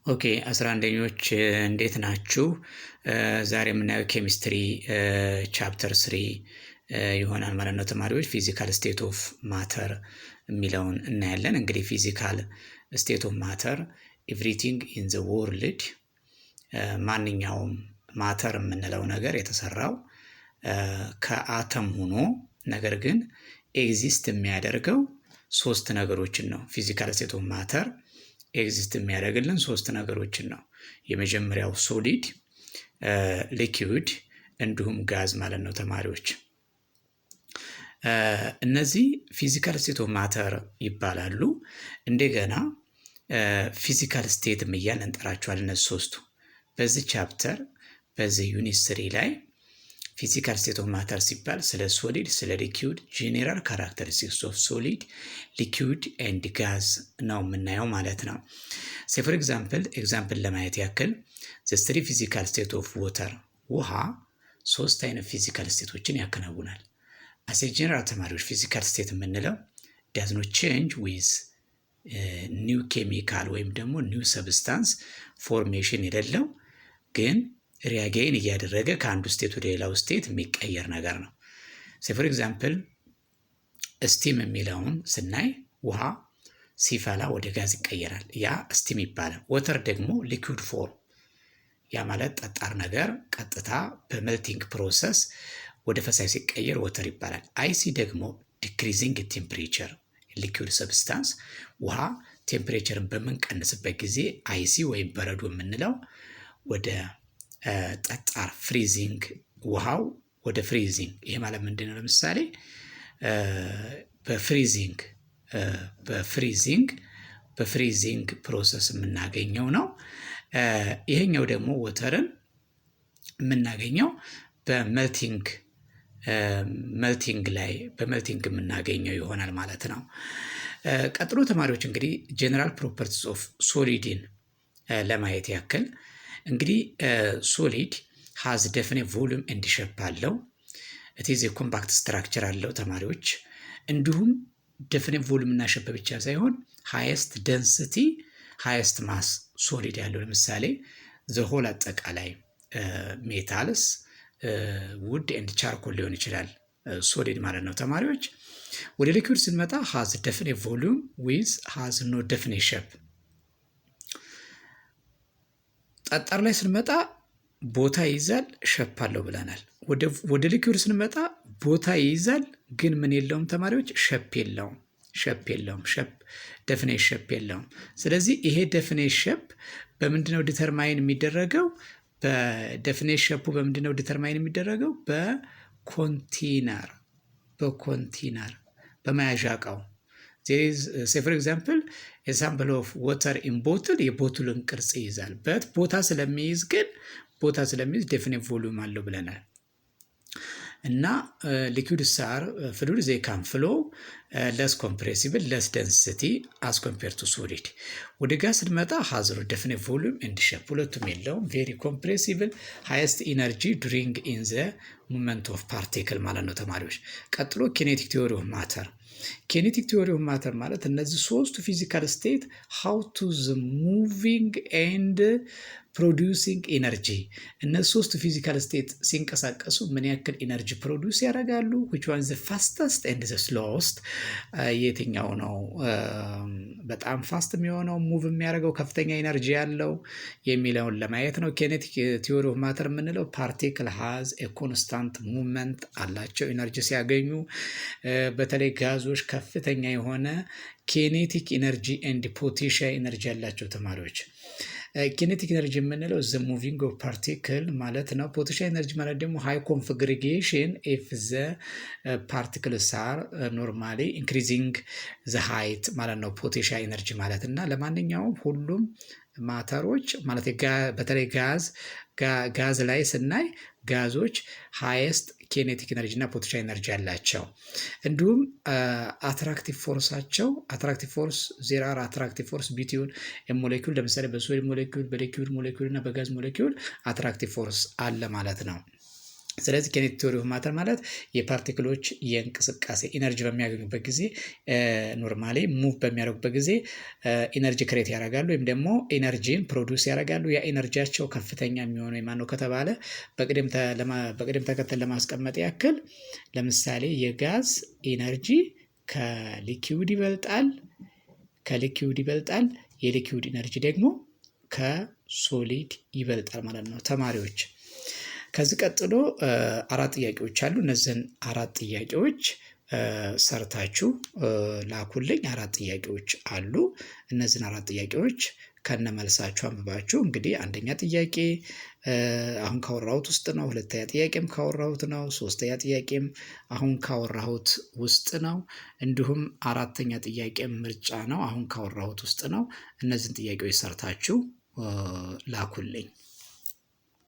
ኦኬ 11ኞች እንዴት ናችሁ? ዛሬ የምናየው ኬሚስትሪ ቻፕተር 3 ይሆናል ማለት ነው። ተማሪዎች ፊዚካል ስቴት ኦፍ ማተር የሚለውን እናያለን። እንግዲህ ፊዚካል ስቴት ኦፍ ማተር ኤቭሪቲንግ ኢን ዘ ወርልድ፣ ማንኛውም ማተር የምንለው ነገር የተሰራው ከአተም ሆኖ ነገር ግን ኤግዚስት የሚያደርገው ሶስት ነገሮችን ነው። ፊዚካል ስቴት ኦፍ ማተር ኤግዚስት የሚያደርግልን ሶስት ነገሮችን ነው። የመጀመሪያው ሶሊድ፣ ሊኪዊድ እንዲሁም ጋዝ ማለት ነው ተማሪዎች። እነዚህ ፊዚካል ስቴት ኦፍ ማተር ይባላሉ። እንደገና ፊዚካል ስቴትም እያልን እንጠራቸዋለን እነዚህ ሶስቱ። በዚህ ቻፕተር በዚህ ዩኒት 3 ላይ ፊዚካል ስቴት ኦፍ ማተር ሲባል ስለ ሶሊድ፣ ስለ ሊኪዊድ፣ ጄኔራል ካራክተሪስቲክስ ኦፍ ሶሊድ፣ ሊኪዊድ ኤንድ ጋዝ ነው የምናየው ማለት ነው። ፎር ኤግዛምፕል ለማየት ያክል ዘ ትሪ ፊዚካል ስቴት ኦፍ ወተር፣ ውሃ ሶስት አይነት ፊዚካል ስቴቶችን ያከናውናል። አሴ ጄኔራል ተማሪዎች ፊዚካል ስቴት የምንለው ዳዝ ኖት ቼንጅ ዊዝ ኒው ኬሚካል ወይም ደግሞ ኒው ሰብስታንስ ፎርሜሽን የሌለው ግን ሪያጌን እያደረገ ከአንዱ ስቴት ወደ ሌላው ስቴት የሚቀየር ነገር ነው። ፎር ኤግዛምፕል ስቲም የሚለውን ስናይ ውሃ ሲፈላ ወደ ጋዝ ይቀየራል፣ ያ ስቲም ይባላል። ወተር ደግሞ ሊኩዊድ ፎርም፣ ያ ማለት ጠጣር ነገር ቀጥታ በሜልቲንግ ፕሮሰስ ወደ ፈሳሽ ሲቀየር ወተር ይባላል። አይሲ ደግሞ ዲክሪዚንግ ቴምፕሬቸር ሊኩዊድ ሰብስታንስ፣ ውሃ ቴምፕሬቸርን በምንቀንስበት ጊዜ አይሲ ወይም በረዶ የምንለው ወደ ጠጣር ፍሪዚንግ፣ ውሃው ወደ ፍሪዚንግ። ይሄ ማለት ምንድን ነው? ለምሳሌ በፍሪዚንግ ፕሮሰስ የምናገኘው ነው። ይሄኛው ደግሞ ወተርን የምናገኘው በመልቲንግ የምናገኘው ይሆናል ማለት ነው። ቀጥሎ ተማሪዎች እንግዲህ ጄኔራል ፕሮፐርቲስ ኦፍ ሶሊድን ለማየት ያክል እንግዲህ ሶሊድ ሃዝ ዴፊኒት ቮሉም ኤንድ ሼፕ አለው። ኢትዝ ኮምፓክት ስትራክቸር አለው ተማሪዎች። እንዲሁም ዴፊኒት ቮሉም እና ሼፕ ብቻ ሳይሆን ሃይስት ደንሲቲ ሃይስት ማስ ሶሊድ ያለው ለምሳሌ ዘሆል አጠቃላይ ሜታልስ ውድ ኤንድ ቻርኮል ሊሆን ይችላል ሶሊድ ማለት ነው ተማሪዎች። ወደ ሊኩዊድ ስንመጣ ሃዝ ዴፊኒት ቮሉም ዊዝ ሃዝ ኖ ዴፊኒት ሼፕ። ጠጣር ላይ ስንመጣ ቦታ ይይዛል፣ ሸፕ አለው ብለናል። ወደ ሊኩዊድ ስንመጣ ቦታ ይይዛል ግን ምን የለውም ተማሪዎች? ሸፕ የለውም። ዴፊኒት ሸፕ የለውም። ስለዚህ ይሄ ዴፊኒት ሸፕ በምንድነው ዲተርማይን የሚደረገው? በዴፊኒት ሸፑ በምንድነው ዲተርማይን የሚደረገው? በኮንቴነር በመያዣ እቃው። ፎር ኤግዛምፕል ኤግዛምፕል ኦፍ ወተር ኢን ቦትል የቦትልን ቅርጽ ይይዛል። ቦታ ስለሚይዝ ዴፊኒት ቮሉም አለው ብለናል። እና ሊኩዊድስ አር ፍሉይድ ዜይ ካን ፍሎ ለስ ኮምፕሬሲብል ለስ ደንሲቲ አስ ኮምፔር ቱ ሶሊድ። ወደ ጋዝ ስንመጣ ሃዝ ዴፊኒት ቮሉም ኤንድ ሼፕ፣ ሁለቱም የለውም። ቬሪ ኮምፕሬሲብል ሃይስት ኢነርጂ ዱሪንግ ኢን ዘ ሙቭመንት ኦፍ ፓርቲክል ማለት ነው ተማሪዎች። ቀጥሎ ኪኔቲክ ቲዮሪ ኦፍ ማተር። ኪኔቲክ ቲዮሪ ኦፍ ማተር ማለት እነዚህ ሶስቱ ፊዚካል ስቴት ሃው ቱ ዘ ሙቪንግ ኤንድ ፕሮዲውሲንግ ኢነርጂ፣ እነዚህ ሶስቱ ፊዚካል ስቴት ሲንቀሳቀሱ ምን ያክል ኢነርጂ ፕሮዲውስ ያደርጋሉ? which one is the fastest and the slowest፣ የትኛው ነው በጣም ፋስት የሚሆነው ሙቭ የሚያደርገው ከፍተኛ ኢነርጂ ያለው የሚለውን ለማየት ነው። ኪኔቲክ ቲዮሪ ኦፍ ማተር የምንለው ፓርቲክል ሃዝ ኤ ኮንስታንት ሙቭመንት አላቸው ኢነርጂ ሲያገኙ። በተለይ ጋዞች ከፍተኛ የሆነ ኪኔቲክ ኢነርጂ ኤንድ ፖቴንሻል ኢነርጂ ያላቸው ተማሪዎች። ኪኔቲክ ኢነርጂ የምንለው ዘ ሙቪንግ ኦፍ ፓርቲክል ማለት ነው። ፖቴንሻል ኢነርጂ ማለት ደግሞ ሃይ ኮንፊግሬሽን ኢፍ ዘ ፓርቲክልስ አር ኖርማሊ ኢንክሪዚንግ ዘ ሃይት ማለት ነው ፖቴንሻል ኢነርጂ ማለት። እና ለማንኛውም ሁሉም ማተሮች ማለት በተለይ ጋዝ ላይ ስናይ ጋዞች ሃይስት ኪኔቲክ ኢነርጂ እና ፖቴንሻል ኢነርጂ ያላቸው። እንዲሁም አትራክቲቭ ፎርስ ዜር አር አትራክቲቭ ፎርስ ቢትዊን ሞሌኪውል፣ ለምሳሌ በሶሊድ ሞሌኪውል፣ በሊኩዊድ ሞሌኪውል እና በጋዝ ሞሌኪውል አትራክቲቭ ፎርስ አለ ማለት ነው። ስለዚህ ኬኔቲክ ቲዎሪ ኦፍ ማተር ማለት የፓርቲክሎች የእንቅስቃሴ ኢነርጂ በሚያገኙበት ጊዜ ኖርማሊ ሙቭ በሚያደርጉበት ጊዜ ኢነርጂ ክሬት ያደርጋሉ ወይም ደግሞ ኢነርጂን ፕሮዲውስ ያደርጋሉ። ያ ኢነርጂያቸው ከፍተኛ የሚሆነው የማነው ከተባለ በቅደም ተከተል ለማስቀመጥ ያክል ለምሳሌ የጋዝ ኢነርጂ ከሊኪውድ ይበልጣል፣ የሊኪውድ ኢነርጂ ደግሞ ከሶሊድ ይበልጣል ማለት ነው ተማሪዎች። ከዚህ ቀጥሎ 4 ጥያቄዎች አሉ። እነዚህን 4 ጥያቄዎች ሰርታችሁ ላኩልኝ። 4 ጥያቄዎች አሉ። እነዚህን 4 ጥያቄዎች ከነመልሳችሁ አንብባችሁ እንግዲህ አንደኛ ጥያቄ አሁን ካወራሁት ውስጥ ነው። ሁለተኛ ጥያቄም ካወራሁት ነው። ሶስተኛ ጥያቄም አሁን ካወራሁት ውስጥ ነው። እንዲሁም አራተኛ ጥያቄም ምርጫ ነው፣ አሁን ካወራሁት ውስጥ ነው። እነዚህን ጥያቄዎች ሰርታችሁ ላኩልኝ።